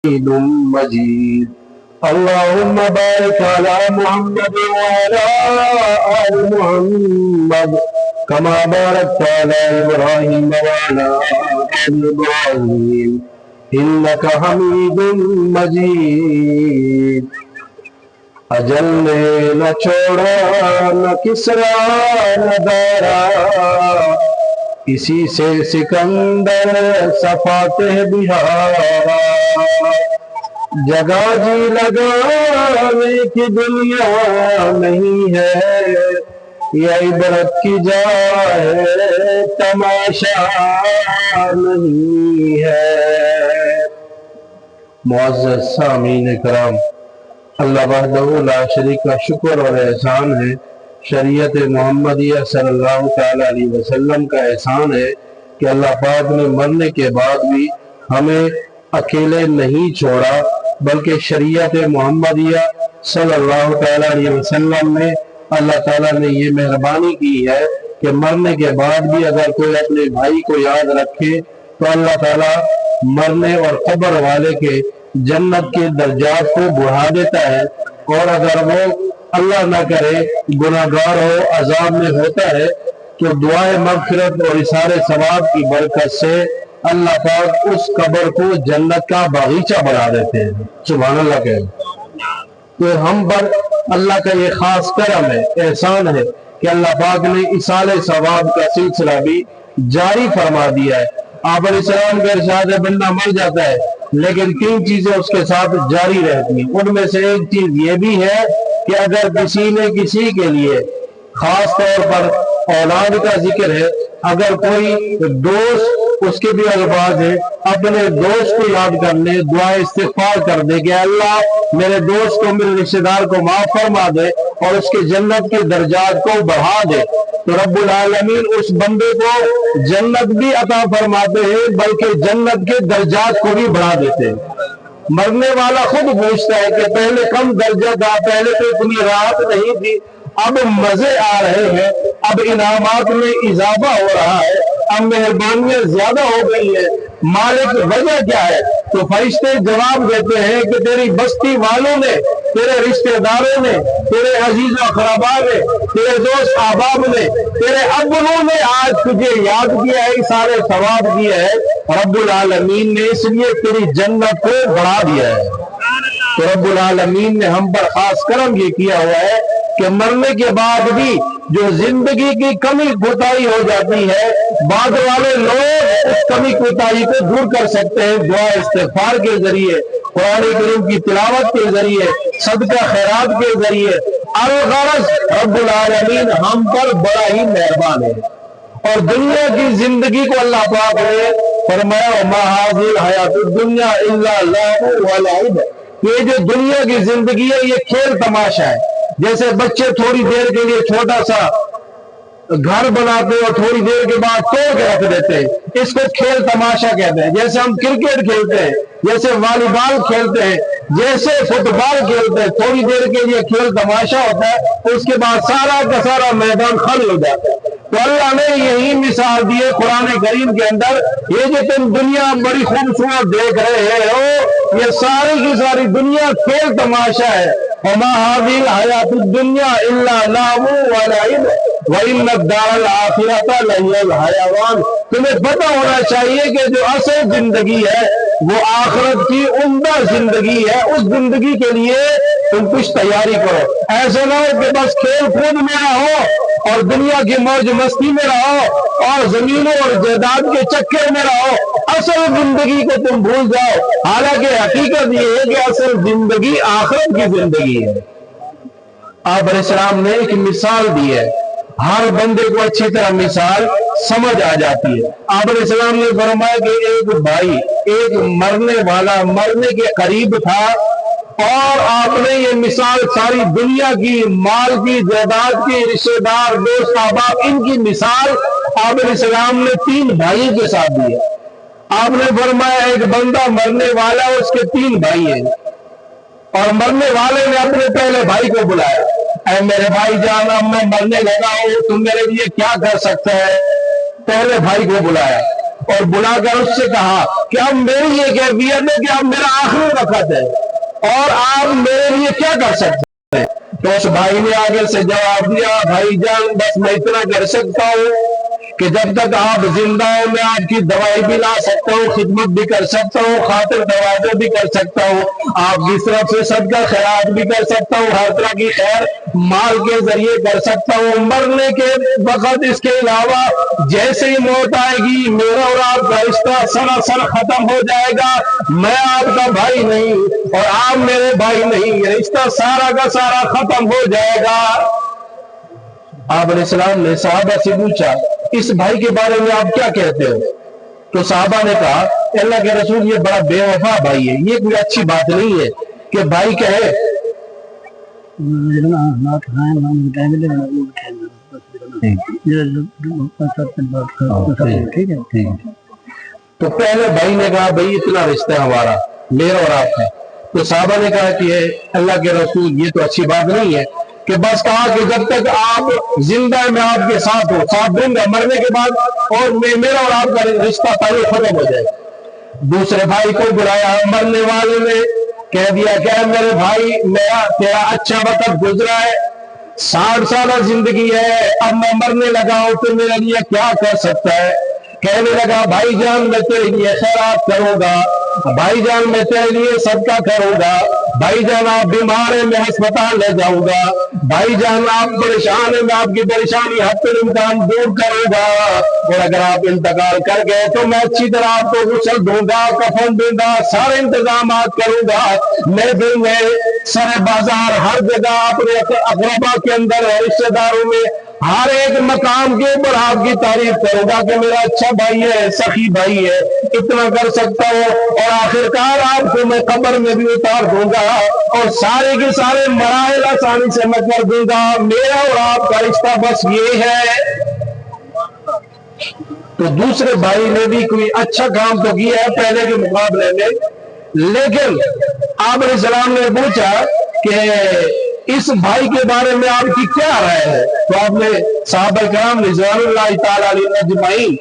حميد مجيد اللهم بارك على محمد وعلى آل محمد كما باركت على إبراهيم وعلى آل إبراهيم إنك حميد مجيد اجل نے نہ چھوڑا نہ کسرا نہ دارا اسی سے سکندر صفاتہ بہارا جگہ جی لگانے کی دنیا نہیں ہے یہ عبرت کی جا ہے تماشا نہیں ہے۔ معزز سامعین کرام، اللہ وحدہ لا شریک کا شکر اور احسان ہے، شریعت محمدیہ صلی اللہ تعالیٰ علیہ وسلم کا احسان ہے کہ اللہ پاک نے مرنے کے بعد بھی ہمیں اکیلے نہیں چھوڑا، بلکہ شریعت محمدیہ صلی اللہ تعالیٰ علیہ وسلم میں اللہ تعالیٰ نے یہ مہربانی کی ہے کہ مرنے کے بعد بھی اگر کوئی اپنے بھائی کو یاد رکھے تو اللہ تعالیٰ مرنے اور قبر والے کے جنت کے درجات کو بڑھا دیتا ہے، اور اگر وہ اللہ نہ کرے گناہگار ہو عذاب میں ہوتا ہے تو دعائے مغفرت اور اثار ثواب کی برکت سے اللہ پاک اس قبر کو جنت کا باغیچہ بنا دیتے ہیں۔ سبحان اللہ کہے تو ہم پر اللہ کا یہ خاص کرم ہے، احسان ہے کہ اللہ پاک نے اثار ثواب کا سلسلہ بھی جاری فرما دیا ہے۔ آپ علیہ السلام کا ارشاد ہے بندہ مر جاتا ہے لیکن تین چیزیں اس کے ساتھ جاری رہتی ہیں، ان میں سے ایک چیز یہ بھی ہے کہ اگر کسی نے کسی کے لیے خاص طور پر اولاد کا ذکر ہے، اگر کوئی دوست اس کے بھی الفاظ ہے اپنے دوست کو یاد کر لے، دعا استغفار کر دے کہ اللہ میرے دوست کو میرے رشتہ دار کو معاف فرما دے اور اس کے جنت کے درجات کو بڑھا دے، تو رب العالمین اس بندے کو جنت بھی عطا فرماتے ہیں بلکہ جنت کے درجات کو بھی بڑھا دیتے ہیں۔ مرنے والا خود پوچھتا ہے کہ پہلے کم درجہ تھا، پہلے تو اتنی راحت نہیں تھی، اب مزے آ رہے ہیں، اب انعامات میں اضافہ ہو رہا ہے، اب مہربانیاں زیادہ ہو گئی ہیں، مالک وجہ کیا ہے؟ تو فرشتے جواب دیتے ہیں کہ تیری بستی والوں نے، تیرے رشتہ داروں نے، تیرے عزیز و اقربا نے، تیرے دوست احباب نے، تیرے ابنوں نے آج تجھے یاد کیا ہے، سارے ثواب کیے ہے، رب العالمین نے اس لیے تیری جنت کو بڑھا دیا ہے۔ تو رب العالمین نے ہم پر خاص کرم یہ کیا ہوا ہے کہ مرنے کے بعد بھی جو زندگی کی کمی کوتاہی ہو جاتی ہے، بعد والے لوگ اس کمی کوتاہی کو دور کر سکتے ہیں دعا استغفار کے ذریعے، قرآن کریم کی تلاوت کے ذریعے، صدقہ خیرات کے ذریعے۔ الغرض رب العالمین ہم پر بڑا ہی مہربان ہے، اور دنیا کی زندگی کو اللہ پاک نے فرمایا وَمَا هَٰذِهِ الْحَيَاةُ الدُّنْيَا إِلَّا لَعِبٌ وَلَعِبٌ، یہ جو دنیا کی زندگی ہے یہ کھیل تماشا ہے۔ جیسے بچے تھوڑی دیر کے لیے چھوٹا سا گھر بناتے ہیں اور تھوڑی دیر کے بعد توڑ کے رکھ دیتے ہیں، اس کو کھیل تماشا کہتے ہیں۔ جیسے ہم کرکٹ کھیلتے ہیں، جیسے والی بال کھیلتے ہیں، جیسے فٹ بال کھیلتے ہیں، تھوڑی دیر کے لیے کھیل تماشا ہوتا ہے، اس کے بعد سارا کا سارا میدان خالی ہو جاتا ہے۔ تو اللہ نے یہی مثال دی ہے قرآن کریم کے اندر، یہ جو تم دنیا بڑی خوبصورت دیکھ رہے ہو یہ ساری کی ساری دنیا کھیل تماشا ہے۔ وَمَا هَٰذِهِ الْحَيَاةُ الدُّنْيَا إِلَّا لَعِبٌ وَلَعِبٌ وَإِنَّ الدَّارَ الْآخِرَةَ لَهِيَ الْحَيَوَانُ، تمہیں پتہ ہونا چاہیے کہ جو اصل زندگی ہے وہ آخرت کی عمدہ زندگی ہے، اس زندگی کے لیے تم کچھ تیاری کرو، ایسا نہ ہو کہ بس کھیل کود میں رہو اور دنیا کی موج مستی میں رہو اور زمینوں اور جائیداد کے چکر میں رہو، اصل زندگی کو تم بھول جاؤ، حالانکہ حقیقت یہ ہے کہ اصل زندگی آخرت کی زندگی ہے۔ آپ علیہ السلام نے ایک مثال دی ہے، ہر بندے کو اچھی طرح مثال سمجھ آ جاتی ہے۔ آپ علیہ السلام نے فرمایا کہ ایک بھائی ایک مرنے والا مرنے کے قریب تھا، اور آپ نے یہ مثال ساری دنیا کی، مال کی، جائیداد کی، رشتہ دار، دوست احباب، ان کی مثال آپ علیہ السلام نے تین بھائیوں کے ساتھ دی ہے۔ آپ نے فرمایا ایک بندہ مرنے والا اور اس کے تین بھائی ہیں، اور مرنے والے نے اپنے پہلے بھائی کو بلایا، اے میرے بھائی جان اب میں مرنے لگا ہوں، تم میرے لیے کیا کر سکتا ہے؟ پہلے بھائی کو بلایا، اور بلا کر اس سے کہا کہ اب میری یہ کیفیت ہے کہ اب میرا آخری وقت ہے اور آپ میرے لیے کیا کر سکتے ہیں؟ تو اس بھائی نے آگے سے جواب دیا، بھائی جان بس میں اتنا کر سکتا ہوں کہ جب تک آپ زندہ ہو میں آپ کی دوائی بھی لا سکتا ہوں، خدمت بھی کر سکتا ہوں، خاطر تواضع بھی کر سکتا ہوں، آپ کی طرف سے صدقہ خیرات بھی کر سکتا ہوں، ہر طرح کی خیر مال کے ذریعے کر سکتا ہوں۔ مرنے کے وقت اس کے علاوہ جیسے ہی موت آئے گی میرا اور آپ کا رشتہ سراسر ختم ہو جائے گا، میں آپ کا بھائی نہیں اور آپ میرے بھائی نہیں، یہ رشتہ سارا کا سارا ختم ہو جائے گا۔ آپ علیہ السلام نے صحابہ سے پوچھا اس بھائی کے بارے میں آپ کیا کہتے ہو؟ تو صحابہ نے کہا اللہ کے رسول یہ بڑا بے وفا بھائی ہے، یہ کوئی اچھی بات نہیں ہے کہ بھائی کہے تو پہلے بھائی نے کہا بھائی اتنا رشتہ ہے ہمارا، میرا اور آپ کا۔ تو صحابہ نے کہا کہ اللہ کے رسول یہ تو اچھی بات نہیں ہے کہ بس کہا کہ جب تک آپ زندہ ہے میں آپ کے ساتھ ہوں، ساتھ دوں گا، مرنے کے بعد اور میرا اور آپ کا رشتہ پہلے ختم ہو جائے۔ دوسرے بھائی کو بلایا، مرنے والے نے کہہ دیا کہ میرے بھائی میرا تیرا اچھا وقت گزرا ہے، 60 سالہ زندگی ہے، اب میں مرنے لگا ہوں تو میرے لیے کیا کر سکتا ہے؟ کہنے لگا بھائی جان میں تیرے لیے خیرات کروں گا، بھائی جان میں تیرے لیے صدقہ کروں گا، بھائی جان آپ بیمار ہیں میں ہسپتال لے جاؤں گا، بھائی جان آپ پریشان ہیں میں آپ کی پریشانی حد الامکان دور کروں گا، اور اگر آپ انتقال کر گئے تو میں اچھی طرح آپ کو غسل دوں گا، کفن دوں گا، سارے انتظامات کروں گا، میں دوں گے سر بازار ہر جگہ اپنے اقربا کے اندر رشتہ داروں میں ہر ایک مقام کے اوپر آپ کی تعریف کروں گا کہ میرا اچھا بھائی ہے، سخی بھائی ہے، اتنا کر سکتا ہوں، اور آخرکار آپ کو میں قبر میں بھی اتار دوں گا اور سارے کے سارے مراحل آسانی سے میں کر دوں گا، میرا اور آپ کا رشتہ بس یہ ہے۔ تو دوسرے بھائی نے بھی کوئی اچھا کام تو کیا ہے پہلے کے مقابلے میں، لیکن آپ علیہ السلام نے پوچھا کہ اس بھائی کے بارے میں آپ کی کیا رائے ہے؟ تو آپ نے صحابہ کرام رضوان اللہ تعالی علیہم اجمعین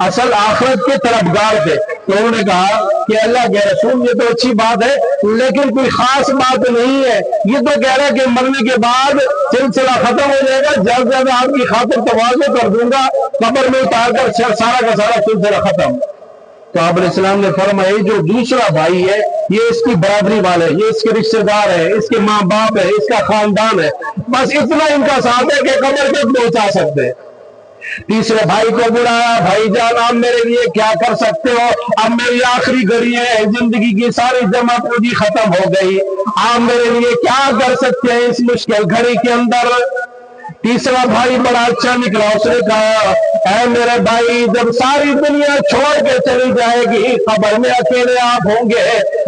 اصل آخرت کے طرفدار تھے، تو انہوں نے کہا کہ اللہ کے رسول یہ تو اچھی بات ہے لیکن کوئی خاص بات نہیں ہے، یہ تو کہہ رہا ہے کہ مرنے کے بعد سلسلہ ختم ہو جائے گا، جلد جلد آپ کی خاطر تواضع کر دوں گا، قبر میں اتار کر سارا کا سارا سلسلہ ختم۔ تو آپ علیہ السلام نے فرمایا جو دوسرا بھائی ہے یہ اس کی برابری والے، یہ اس کے رشتہ دار ہے، اس کے ماں باپ ہے، اس کا خاندان ہے، بس اتنا ان کا ساتھ ہے کہ قبر تک پہنچا سکتے ہیں۔ تیسرے بھائی کو بلایا، بھائی جان آپ میرے لیے کیا کر سکتے ہو؟ اب میری آخری گھڑی ہے، زندگی کی ساری جمع پوجی ختم ہو گئی، آپ میرے لیے کیا کر سکتے ہیں اس مشکل گھڑی کے اندر؟ تیسرا بھائی بڑا اچھا نکلا، اس نے کہا اے میرے بھائی جب ساری دنیا چھوڑ کے چلی جائے گی قبر میں اکیلے آپ ہوں گے،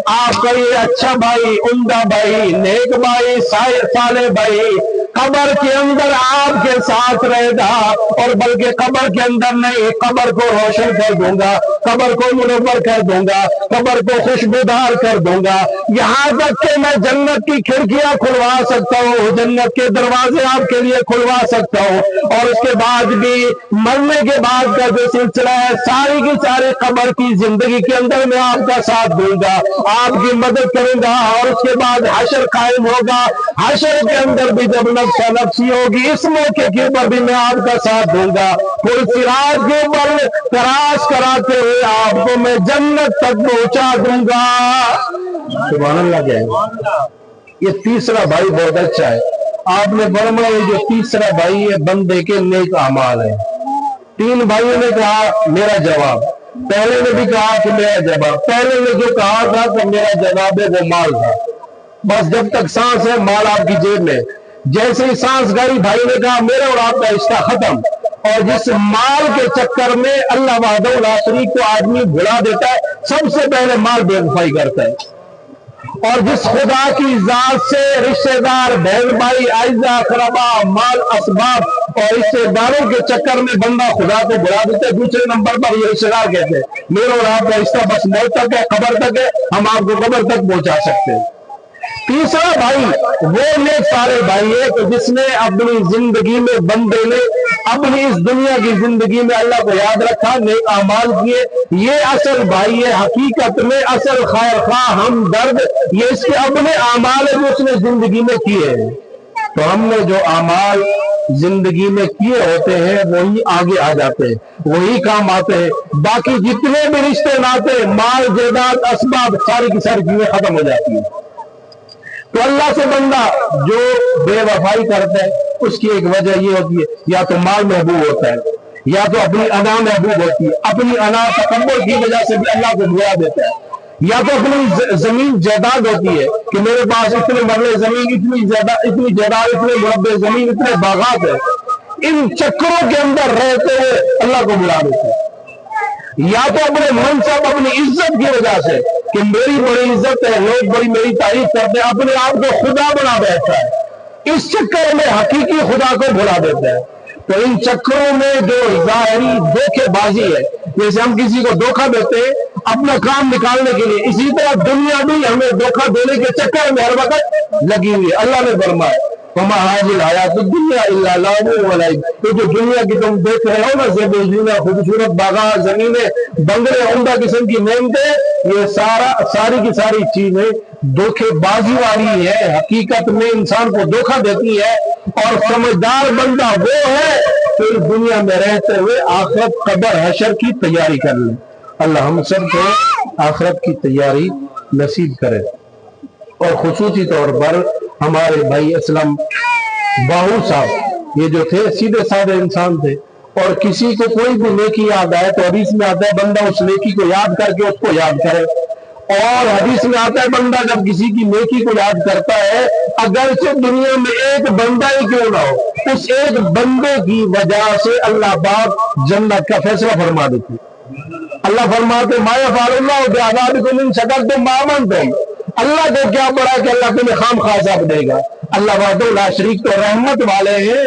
آپ کا یہ اچھا بھائی، عمدہ بھائی، نیک بھائی، صالح بھائی قبر کے اندر آپ کے ساتھ رہے گا، اور بلکہ قبر کے اندر نہیں، قبر کو روشن کر دوں گا، قبر کو منور کر دوں گا، قبر کو خوشبودار کر دوں گا، یہاں تک کہ میں جنت کی کھڑکیاں کھلوا سکتا ہوں، جنت کے دروازے آپ کے لیے کھلوا سکتا ہوں، اور اس کے بعد بھی مرنے کے بعد کا جو سلسلہ ہے ساری کی ساری قبر کی زندگی کے اندر میں آپ کا ساتھ دوں گا، آپ کی مدد کروں گا، اور اس کے بعد حشر قائم ہوگا، حشر کے اندر بھی جب نفس نفسی ہوگی اس موقع کے اوپر بھی میں آپ کا ساتھ دوں گا، پھر صراط کے اوپر کراس کراتے ہوئے آپ کو میں جنت تک پہنچا دوں گا۔ سبحان اللہ کہے۔ یہ تیسرا بھائی بہت اچھا ہے، آپ نے فرمایا جو تیسرا بھائی ہے بندے کے نیک اعمال ہے۔ تین بھائیوں نے کہا میرا جواب، پہلے نے بھی کہا کہ میرا جواب، پہلے نے جو کہا تھا کہ میرا جواب ہے وہ مال تھا، بس جب تک سانس ہے مال آپ کی جیب میں، جیسے ہی سانس گئی بھائی نے کہا میرا اور آپ کا رشتہ ختم۔ اور جس مال کے چکر میں اللہ وحدہ لا شریک کو آدمی بھلا دیتا ہے، سب سے پہلے مال بے وفائی کرتا ہے، اور جس خدا کی ذات سے رشتہ دار، بہن بھائی، اعزا اقربا، مال اسباب اور رشتہ داروں کے چکر میں بندہ خدا کو بھلا دیتا ہے، دوسرے نمبر پر یہ رشتہ دار کہتے ہیں میرا اور آپ کا رشتہ بس موت تک ہے، قبر تک ہے، ہم آپ کو قبر تک پہنچا سکتے ہیں۔ تیسرا بھائی وہ نیک سارے بھائی ہے کہ جس نے اپنی زندگی میں بندے نے اپنی اس دنیا کی زندگی میں اللہ کو یاد رکھا، نیک اعمال کیے، یہ اصل بھائی ہے، حقیقت میں اصل خیر خواہ ہمدرد یہ اس کے اپنے اعمال ہے جو اس نے زندگی میں کیے ہیں۔ تو ہم نے جو اعمال زندگی میں کیے ہوتے ہیں وہی آگے آ جاتے ہیں، وہی کام آتے ہیں، باقی جتنے بھی رشتے ناتے مال جائیداد اسباب ساری کی ساری چیزیں ختم ہو جاتی ہیں۔ تو اللہ سے بندہ جو بے وفائی کرتا ہے اس کی ایک وجہ یہ ہوتی ہے یا تو مال محبوب ہوتا ہے یا تو اپنی انا محبوب ہوتی ہے، اپنی انا تکبر کی وجہ سے بھی اللہ کو بھلا دیتا ہے، یا تو اپنی زمین جائیداد ہوتی ہے کہ میرے پاس اتنے مرلے زمین، اتنی جائیداد، اتنے مربع زمین، اتنے باغات ہیں، ان چکروں کے اندر رہتے ہوئے اللہ کو بلا دیتے ہیں، یا تو اپنے منصب اپنی عزت کی وجہ سے کہ میری بڑی عزت ہے، لوگ بڑی میری تعریف کرتے ہیں، اپنے آپ کو خدا بنا بیٹھتا ہے، اس چکر میں حقیقی خدا کو بھلا دیتا ہے۔ تو ان چکروں میں جو ظاہری دھوکے بازی ہے، جیسے ہم کسی کو دھوکہ دیتے ہیں اپنا کام نکالنے کے لیے، اسی طرح دنیا بھی ہمیں دھوکہ دینے کے چکر میں ہر وقت لگی ہوئی ہے۔ اللہ نے فرمایا وما هذه الحیات الدنیا الا لعب و لعب، یہ جو دنیا کی تم دیکھ رہے ہو نا زیب و زینت، خوبصورت باغات، زمینیں، بنگلے، عمدہ قسم کی نعمتیں، یہ ساری کی ساری چیزیں دھوکے بازی والی ہے، حقیقت میں انسان کو دھوکہ دیتی ہے، اور سمجھدار بندہ وہ ہے کہ اس دنیا میں رہتے ہوئے آخرت قبر حشر کی تیاری کر لے۔ اللہ ہم سب کو آخرت کی تیاری نصیب کرے، اور خصوصی طور پر ہمارے بھائی اسلم باہو صاحب یہ جو تھے سیدھے سادے انسان تھے، اور کسی کو کوئی بھی نیکی یاد آئے تو حدیث میں آتا ہے بندہ اس نیکی کو یاد کر کے اس کو یاد کرے، اور حدیث میں آتا ہے بندہ جب کسی کی نیکی کو یاد کرتا ہے اگرچہ دنیا میں ایک بندہ ہی کیوں نہ ہو، اس ایک بندے کی وجہ سے اللہ پاک جنت کا فیصلہ فرما دیتی۔ اللہ فرماتے ما یفعل اللہ بعذابکم ان شکرتم وآمنتم، اللہ کو کیا پڑا کہ اللہ تمہیں خام خواہ عذاب دے گا۔ اللہ وحدہ لا شریک تو رحمت والے ہیں،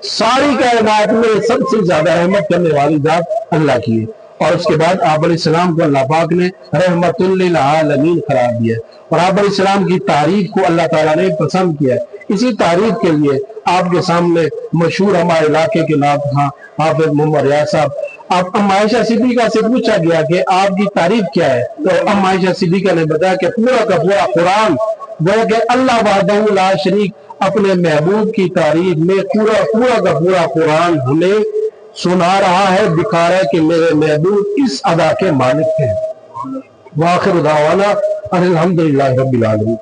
ساری کائنات میں سب سے زیادہ رحمت کرنے والی ذات اللہ کی ہے، اور اس کے بعد آپ علیہ السلام کو اللہ پاک نے رحمت للعالمین قرار دیا، اور آپ علیہ السلام کی تعریف کو اللہ تعالیٰ نے پسند کیا۔ اسی تعریف کے لیے آپ کے سامنے مشہور ہمارے علاقے کے نام تھا حافظ محمد ریاض صاحب، آپ ام عائشہ صدیقہ سے پوچھا گیا کہ آپ کی تعریف کیا ہے، تو ام عائشہ صدیقہ نے بتایا کہ پورا کا پورا قرآن وہ کہ اللہ وحدہ لا شریک اپنے محبوب کی تعریف میں پورا کا پورا قرآن ہمیں سنا رہا ہے، دکھا رہا ہے کہ میرے محبوب اس ادا کے مالک ہیں۔ وآخر دعوانا الحمدللہ رب العالمین۔